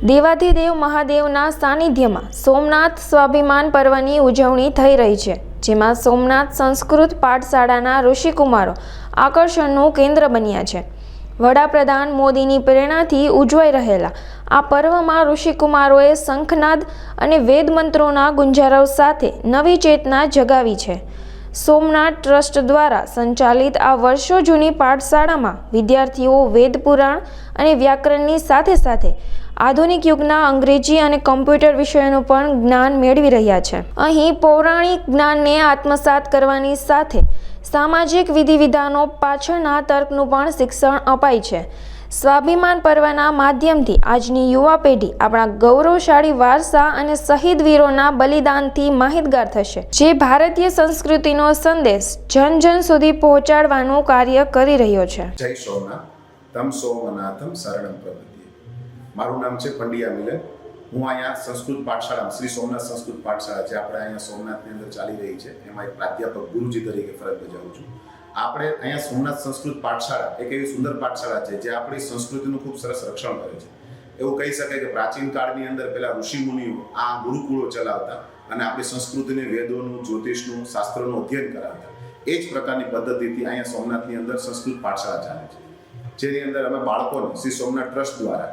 દેવાધિદેવ મહાદેવના સાનિધ્યમાં સોમનાથ સ્વાભિમાન પર્વની ઉજવણી થઈ રહી છે, જેમાં સોમનાથ સંસ્કૃત પાઠશાળાના ઋષિકુમારો આકર્ષણનું કેન્દ્ર બન્યા છે. વડાપ્રધાન મોદીની પ્રેરણાથી ઉજવાઈ રહેલા આ પર્વમાં ઋષિકુમારોએ શંખનાદ અને વેદ મંત્રોના ગુંજરાવ સાથે નવી ચેતના જગાવી છે. સોમનાથ ટ્રસ્ટ દ્વારા સંચાલિત આ વર્ષો જૂની પાઠશાળામાં વિદ્યાર્થીઓ વેદ પુરાણ અને વ્યાકરણની સાથે સાથે આધુનિક યુગના અંગ્રેજી અને કમ્પ્યુટર વિષયોનું પણ જ્ઞાન મેળવી રહ્યા છે. અહીં પૌરાણિક જ્ઞાનને આત્મસાત કરવાની સાથે સામાજિક વિધિવિધાનો પાછળના તર્કનું પણ શિક્ષણ અપાય છે. સ્વાભિમાન પર્વના માધ્યમથી આજની યુવા પેઢી આપણા ગૌરવશાળી વારસા અને શહીદ વીરોના બલિદાનથી માહિતગાર થશે, જે ભારતીય સંસ્કૃતિનો સંદેશ જન જન સુધી પહોંચાડવાનું કાર્ય કરી રહ્યો છે. જય સોમનાથ, તમ સોમનાથમ શરણમ પ્રપદ્યે. મારું નામ છે પંડ્યા મિલન. હું અહીંયા સંસ્કૃત પાઠશાળા શ્રી સોમનાથ સંસ્કૃત પાઠશાળા જે આપણે અહીંયા સોમનાથની અંદર ચાલી રહી છે એમાં એક પ્રાધ્યાપક ગુરુજી તરીકે ફરજ બજાવું છું. આપણે અહીંયા સોમનાથ સંસ્કૃત પાઠશાળા એક એવી સુંદર પાઠશાળા છે જે આપણી સંસ્કૃતિનું ખૂબ સરસ રક્ષણ કરે છે. એવું કહી શકાય કે પ્રાચીન કાળની અંદર પહેલા ઋષિ મુનિઓ આ ગુરુકુળો ચલાવતા અને આપણી સંસ્કૃતિને વેદોનું, જ્યોતિષનું, શાસ્ત્રોનું અધ્યયન કરાવતા. એ જ પ્રકારની પદ્ધતિથી અહીંયા સોમનાથની અંદર સંસ્કૃત પાઠશાળા ચાલે છે, જેની અંદર અમે બાળકોને શ્રી સોમનાથ ટ્રસ્ટ દ્વારા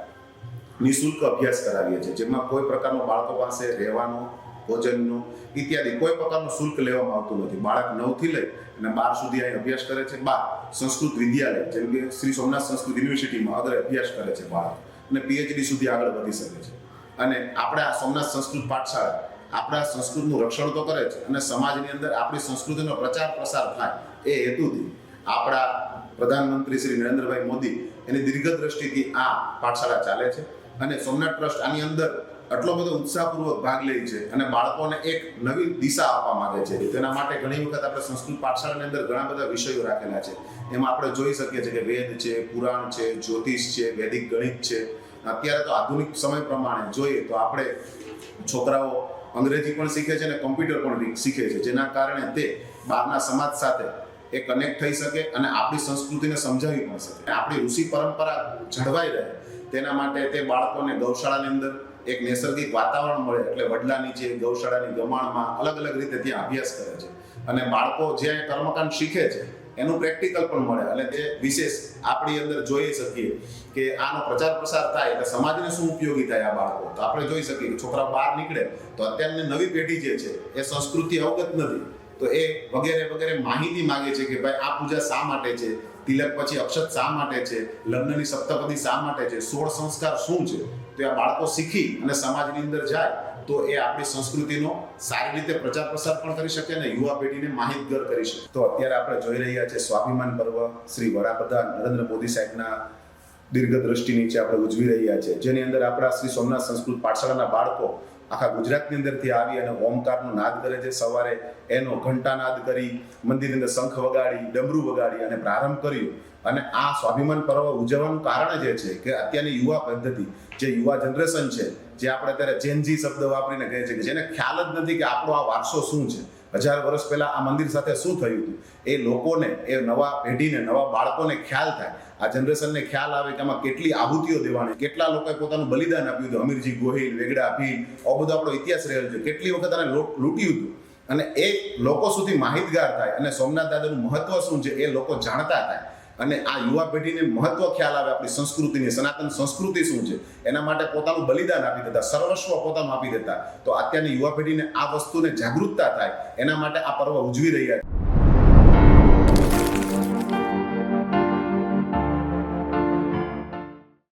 નિઃશુલ્ક અભ્યાસ કરાવીએ છીએ, જેમાં કોઈ પ્રકારનો બાળકો પાસે રહેવાનો, ભોજનનો ઇત્યાદિ કોઈ પ્રકારનું શુલ્ક લેવામાં આવતું નથી. બાળક 9 થી લઈ અને 12 સુધી અહીં અભ્યાસ કરે છે. સંસ્કૃત વિદ્યાલય જેમ કે શ્રી સોમનાથ સંસ્કૃત યુનિવર્સિટીમાં આગળ અભ્યાસ કરે છે બાળક અને PhD સુધી આગળ વધી શકે છે. અને આપણે આ સોમનાથ સંસ્કૃત પાઠશાળા આપણા સંસ્કૃતનું રક્ષણ તો કરે છે અને સમાજની અંદર આપણી સંસ્કૃતિનો પ્રચાર પ્રસાર થાય એ હેતુથી આપણા પ્રધાનમંત્રી શ્રી નરેન્દ્રભાઈ મોદી એની દીર્ઘદ્રષ્ટિથી આ પાઠશાળા ચાલે છે. અને સોમનાથ ટ્રસ્ટ આની અંદર આટલો બધો ઉત્સાહપૂર્વક ભાગ લે છે અને બાળકોને એક નવી દિશા આપવા માંગે છે. તેના માટે ઘણી વખત આપણે સંસ્કૃત પાઠશાળાની અંદર ઘણા બધા વિષયો રાખેલા છે. એમાં આપણે જોઈ શકીએ છીએ કે વેદ છે, પુરાણ છે, જ્યોતિષ છે, વૈદિક ગણિત છે. અત્યારે તો આધુનિક સમય પ્રમાણે જોઈએ તો આપણે છોકરાઓ અંગ્રેજી પણ શીખે છે અને કમ્પ્યુટર પણ શીખે છે, જેના કારણે તે બહારના સમાજ સાથે એ કનેક્ટ થઈ શકે અને આપણી સંસ્કૃતિને સમજાવી પણ શકે. આપણી ઋષિ પરંપરા જળવાઈ રહે તેના માટે તે બાળકોને ગૌશાળાની અંદર એક નૈસર્ગિક વાતાવરણ મળે, એટલે વડલા નીચે ગૌશાળાની ગમાણમાં અલગ અલગ રીતે ત્યાં અભ્યાસ કરે છે અને બાળકો જ્યાં કર્મકાંડ શીખે છે એનું પ્રેક્ટિકલ પણ મળે. અને તે વિશેષ આપણી અંદર જોઈ શકીએ કે આનો પ્રચાર પ્રસાર થાય એટલે સમાજને શું ઉપયોગી થાય. આ બાળકો તો આપણે જોઈ શકીએ કે છોકરા બહાર નીકળે તો અત્યારની નવી પેઢી જે છે એ સંસ્કૃતિ અવગત નથી, તો એ વગેરે વગેરે માહિતી માંગે છે કે ભાઈ આ પૂજા શા માટે છે, તિલક પછી અક્ષત શા માટે છે, લગ્નની સપ્તપદી શા માટે છે, 16 સંસ્કાર શું છે. તો આ બાળકો શીખી અને સમાજની અંદર જાય તો એ આપણી સંસ્કૃતિનો સારી રીતે પ્રચાર પ્રસાર પણ કરી શકે અને યુવા પેઢીને માહિતગાર કરી શકે. તો અત્યારે આપણે જોઈ રહ્યા છે સ્વાભિમાન પર્વ શ્રી વડાપ્રધાન નરેન્દ્ર મોદી સાહેબના દીર્ઘદ્રષ્ટિ નીચે આપણે ઉજવી રહ્યા છે, જેની અંદર આપણા શ્રી સોમનાથ સંસ્કૃત પાઠશાળાના બાળકો આખા ગુજરાતની અંદરથી આવી અને ઓમકારનો નાદ કરે છે. સવારે એનો ઘંટાનાદ કરી, મંદિરની અંદર શંખ વગાડી, ડમરૂ વગાડી અને પ્રારંભ કર્યો. અને આ સ્વાભિમાન પર્વ ઉજવવાનું કારણ જે છે કે અત્યારની યુવા પદ્ધતિ, જે યુવા જનરેશન છે, જે આપણે અત્યારે જેનજી શબ્દ વાપરીને કહે છે કે જેને ખ્યાલ જ નથી કે આપણો આ વારસો શું છે, 1000 વર્ષ પહેલા આ મંદિર સાથે શું થયું હતું, એ લોકોને, એ નવા પેઢીને, નવા બાળકોને ખ્યાલ થાય, આ જનરેશનને ખ્યાલ આવે કે આમાં કેટલી આહુતિઓ દેવાની, કેટલા લોકોએ પોતાનું બલિદાન આપ્યું હતું. અમીરજી ગોહિલ, વેગડા ભીલ, આવો બધો આપણો ઇતિહાસ રહેલો છે. કેટલી વખત આને લૂંટ્યું હતું અને એ લોકો સુધી માહિતગાર થાય અને સોમનાથ દાદાનું મહત્વ શું છે એ લોકો જાણતા થાય અને આ યુવા પેઢીને મહત્વ ખ્યાલ આવે આપણી સંસ્કૃતિની, સનાતન સંસ્કૃતિ શું છે, એના માટે પોતાનું બલિદાન આપી દેતા, સર્વસ્વ પોતાનું આપી દેતા. તો અત્યારની યુવા પેઢીને આ વસ્તુને જાગૃતતા થાય એના માટે આ પર્વ ઉજવી રહ્યા છે.